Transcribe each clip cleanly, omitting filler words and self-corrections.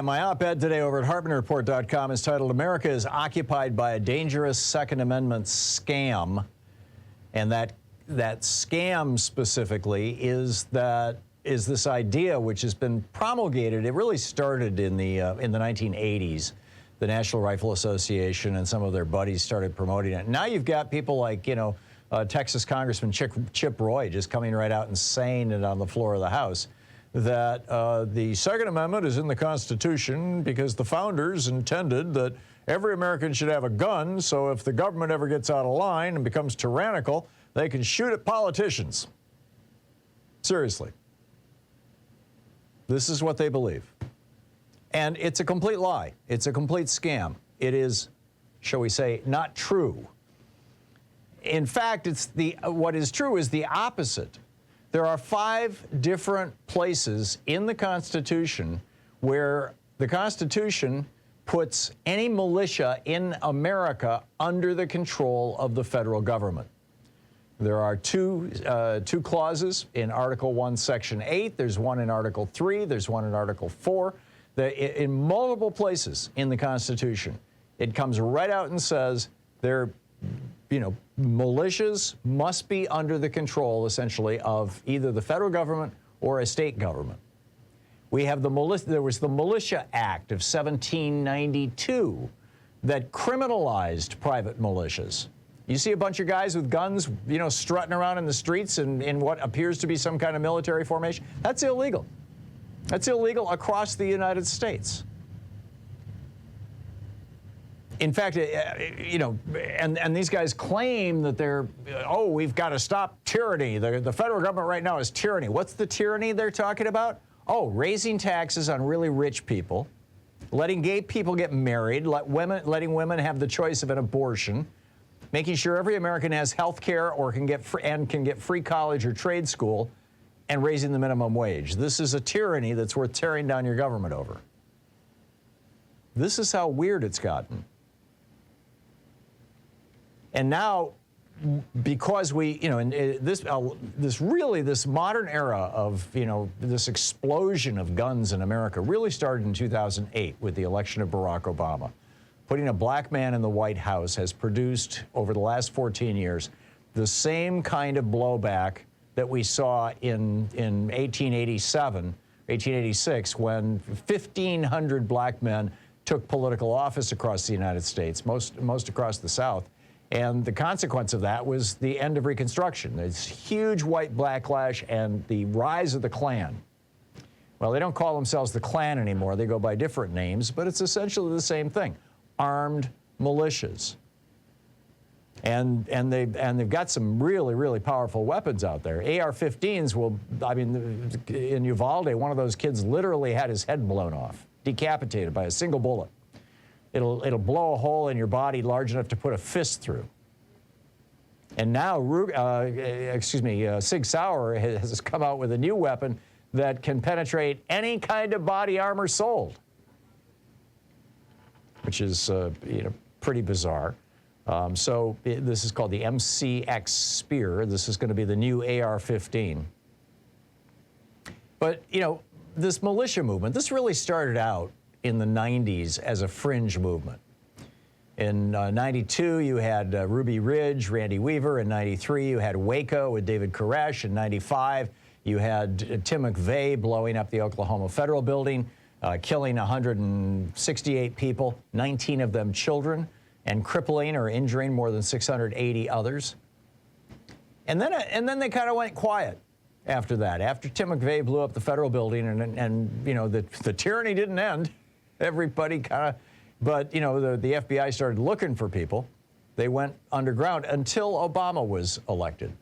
My op-ed today over at HartmannReport.com is titled, "America is Occupied by a Dangerous Second Amendment Scam." And that scam specifically is this idea which has been promulgated. It really started in the 1980s. The National Rifle Association and some of their buddies started promoting it. Now you've got people like, Texas Congressman Chip Roy just coming right out and saying it on the floor of the House, that the Second Amendment is in the Constitution because the founders intended that every American should have a gun, so if the government ever gets out of line and becomes tyrannical, they can shoot at politicians. Seriously. This is what they believe. And it's a complete lie. It's a complete scam. It is, shall we say, not true. In fact, what is true is the opposite. There are 5 different places in the Constitution where the Constitution puts any militia in America under the control of the federal government. There are two clauses in Article 1, Section 8. There's one in Article 3. There's one in Article 4. In multiple places in the Constitution, it comes right out and says militias must be under the control, essentially, of either the federal government or a state government. We have there was the Militia Act of 1792 that criminalized private militias. You see a bunch of guys with guns, strutting around in the streets in what appears to be some kind of military formation. That's illegal. That's illegal across the United States. In fact, and these guys claim that we've got to stop tyranny. The federal government right now is tyranny. What's the tyranny they're talking about? Raising taxes on really rich people, letting gay people get married, letting women have the choice of an abortion, making sure every American has health care or can get free college or trade school, and raising the minimum wage. This is a tyranny that's worth tearing down your government over. This is how weird it's gotten. And now, because this modern era of, this explosion of guns in America really started in 2008 with the election of Barack Obama. Putting a black man in the White House has produced, over the last 14 years, the same kind of blowback that we saw in 1886, when 1,500 black men took political office across the United States, most across the South. And the consequence of that was the end of Reconstruction. This huge white backlash and the rise of the Klan. Well, they don't call themselves the Klan anymore. They go by different names, but it's essentially the same thing. Armed militias. And they've got some really, really powerful weapons out there. AR-15s in Uvalde, one of those kids literally had his head blown off, decapitated by a single bullet. It'll blow a hole in your body large enough to put a fist through. And now, Sig Sauer has come out with a new weapon that can penetrate any kind of body armor sold, which is pretty bizarre. This is called the MCX Spear. This is going to be the new AR-15. But this militia movement, this really started out in the 90s as a fringe movement. In 92, you had Ruby Ridge, Randy Weaver. In 93, you had Waco with David Koresh. In 95, you had Tim McVeigh blowing up the Oklahoma Federal Building, killing 168 people, 19 of them children, and crippling or injuring more than 680 others. And then they kind of went quiet after that. After Tim McVeigh blew up the Federal Building and the tyranny didn't end. Everybody but the FBI started looking for people. They went underground until Obama was elected.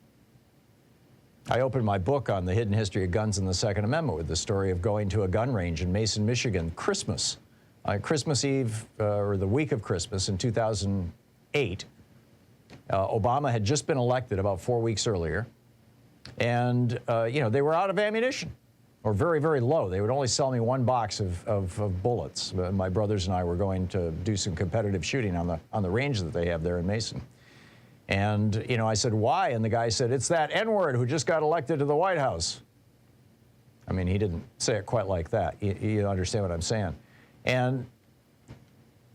I opened my book on the hidden history of guns and the Second Amendment with the story of going to a gun range in Mason, Michigan, Christmas Eve, or the week of Christmas in 2008. Obama had just been elected about 4 weeks earlier, and they were out of ammunition, or very, very low. They would only sell me 1 box of bullets. My brothers and I were going to do some competitive shooting on the range that they have there in Mason. And, I said, why? And the guy said, it's that N-word who just got elected to the White House. I mean, he didn't say it quite like that. You understand what I'm saying? And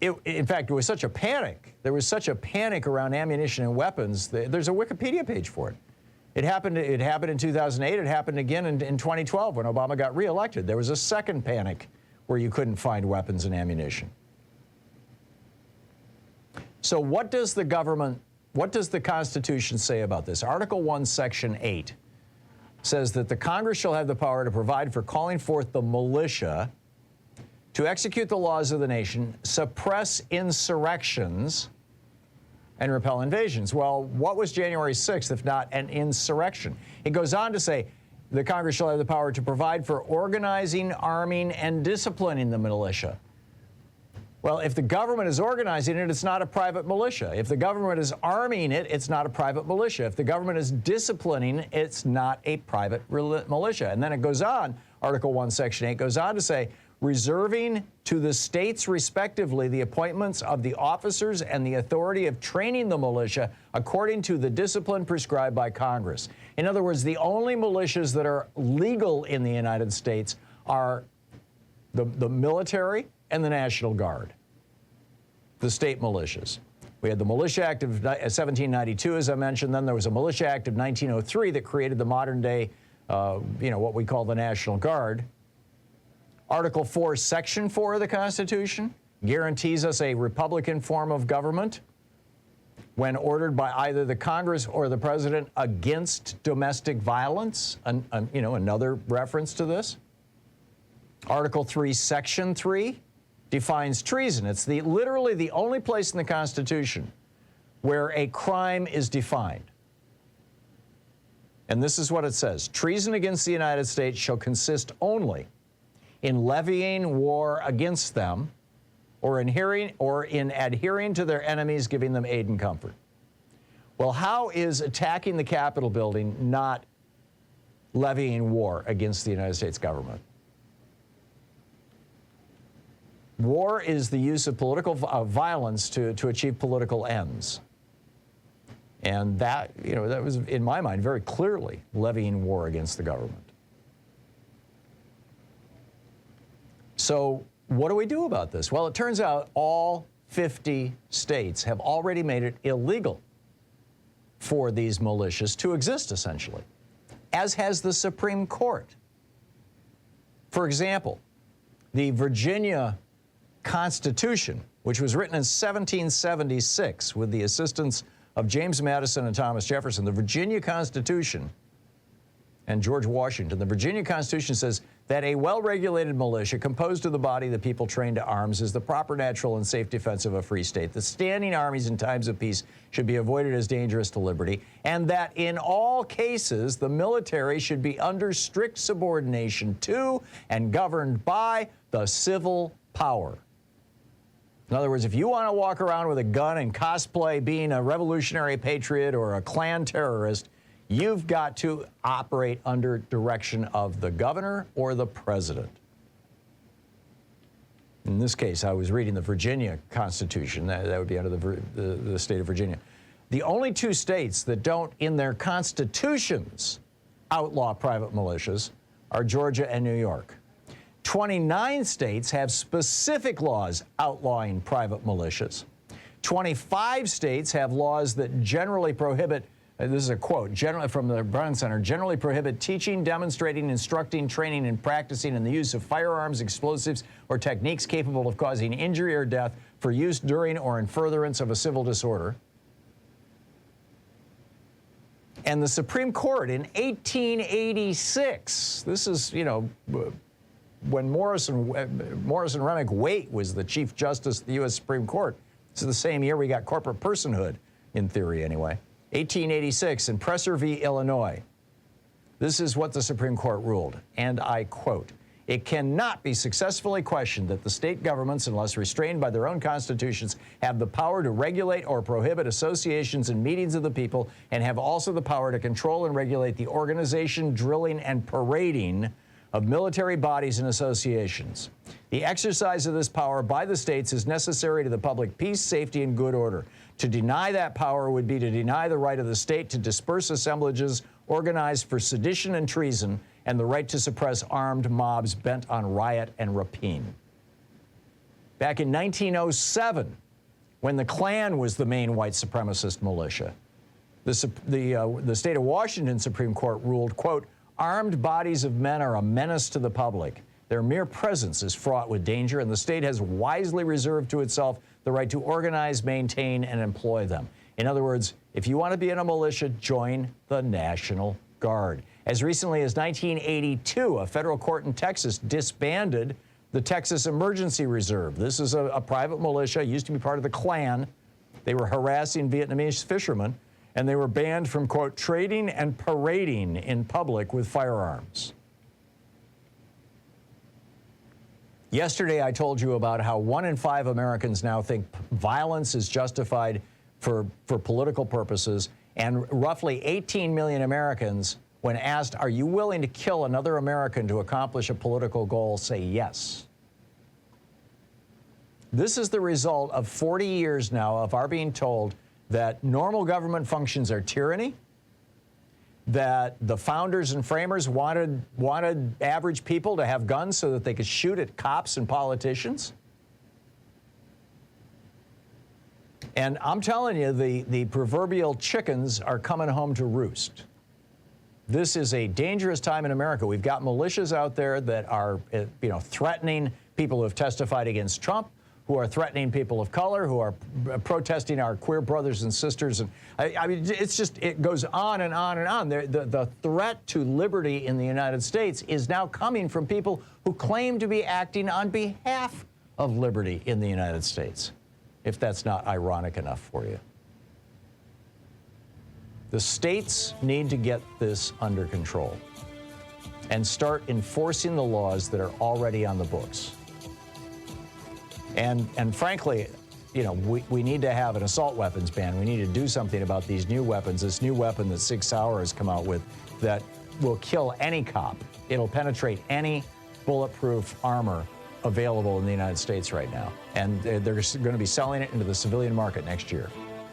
in fact, it was such a panic. There was such a panic around ammunition and weapons. There's a Wikipedia page for it. It happened in 2008. It happened again in 2012 when Obama got reelected. There was a second panic where you couldn't find weapons and ammunition. So what does the Constitution say about this? Article 1, Section 8 says that the Congress shall have the power to provide for calling forth the militia to execute the laws of the nation, suppress insurrections, and repel invasions. Well, what was January 6th if not an insurrection? It goes on to say the Congress shall have the power to provide for organizing, arming, and disciplining the militia. Well, if the government is organizing it, it's not a private militia. If the government is arming it, it's not a private militia. If the government is disciplining, it's not a private militia. And then it goes on, Article 1, Section 8 goes on to say, reserving to the states respectively the appointments of the officers and the authority of training the militia according to the discipline prescribed by Congress. In other words, the only militias that are legal in the United States are the military and the National Guard, the state militias. We had the Militia Act of 1792, as I mentioned. Then there was a Militia Act of 1903 that created the modern day, what we call the National Guard. Article 4, Section 4 of the Constitution guarantees us a Republican form of government when ordered by either the Congress or the President against domestic violence, another reference to this. Article 3, Section 3 defines treason. It's literally the only place in the Constitution where a crime is defined. And this is what it says. Treason against the United States shall consist only in levying war against them, or in adhering to their enemies, giving them aid and comfort. Well, how is attacking the Capitol building not levying war against the United States government? War is the use of political violence to achieve political ends. And that was, in my mind, very clearly levying war against the government. So what do we do about this? Well, it turns out all 50 states have already made it illegal for these militias to exist, essentially, as has the Supreme Court. For example, the Virginia Constitution, which was written in 1776 with the assistance of James Madison and Thomas Jefferson, the Virginia Constitution, and George Washington, the Virginia Constitution says that a well-regulated militia composed of the body of the people trained to arms is the proper, natural, and safe defense of a free state. The standing armies in times of peace should be avoided as dangerous to liberty, and that in all cases the military should be under strict subordination to and governed by the civil power. In other words, if you want to walk around with a gun and cosplay being a revolutionary patriot or a Klan terrorist, you've got to operate under direction of the governor or the president. In this case, I was reading the Virginia Constitution. That would be under the state of Virginia. The only two states that don't, in their constitutions, outlaw private militias are Georgia and New York. 29 states have specific laws outlawing private militias. 25 states have laws that generally prohibit, this is a quote, generally from the Brennan Center, generally prohibit teaching, demonstrating, instructing, training, and practicing in the use of firearms, explosives, or techniques capable of causing injury or death for use during or in furtherance of a civil disorder. And the Supreme Court in 1886, this is, when Morrison Remick Waite was the Chief Justice of the U.S. Supreme Court. This is the same year we got corporate personhood, in theory anyway. 1886 in Presser v. Illinois. This is what the Supreme Court ruled, and I quote, "It cannot be successfully questioned that the state governments, unless restrained by their own constitutions, have the power to regulate or prohibit associations and meetings of the people, and have also the power to control and regulate the organization, drilling, and parading of military bodies and associations. The exercise of this power by the states is necessary to the public peace, safety, and good order. To deny that power would be to deny the right of the state to disperse assemblages organized for sedition and treason, and the right to suppress armed mobs bent on riot and rapine." Back in 1907, when the Klan was the main white supremacist militia, the state of Washington Supreme Court ruled, quote, "Armed bodies of men are a menace to the public. Their mere presence is fraught with danger, and the state has wisely reserved to itself the right to organize, maintain, and employ them." In other words, if you want to be in a militia, join the National Guard. As recently as 1982, a federal court in Texas disbanded the Texas Emergency Reserve. This is a private militia, used to be part of the Klan. They were harassing Vietnamese fishermen, and they were banned from, quote, trading and parading in public with firearms. Yesterday, I told you about how 1 in 5 Americans now think violence is justified for political purposes, and roughly 18 million Americans, when asked, are you willing to kill another American to accomplish a political goal, say yes. This is the result of 40 years now of our being told that normal government functions are tyranny, that the founders and framers wanted average people to have guns so that they could shoot at cops and politicians. And I'm telling you, the proverbial chickens are coming home to roost. This is a dangerous time in America. We've got militias out there that are, threatening people who have testified against Trump, who are threatening people of color, who are protesting our queer brothers and sisters. And I mean, it's just, it goes on and on and on. The threat to liberty in the United States is now coming from people who claim to be acting on behalf of liberty in the United States, if that's not ironic enough for you. The states need to get this under control and start enforcing the laws that are already on the books. And frankly, we need to have an assault weapons ban. We need to do something about these new weapons, this new weapon that Sig Sauer has come out with that will kill any cop. It'll penetrate any bulletproof armor available in the United States right now. And they're going to be selling it into the civilian market next year.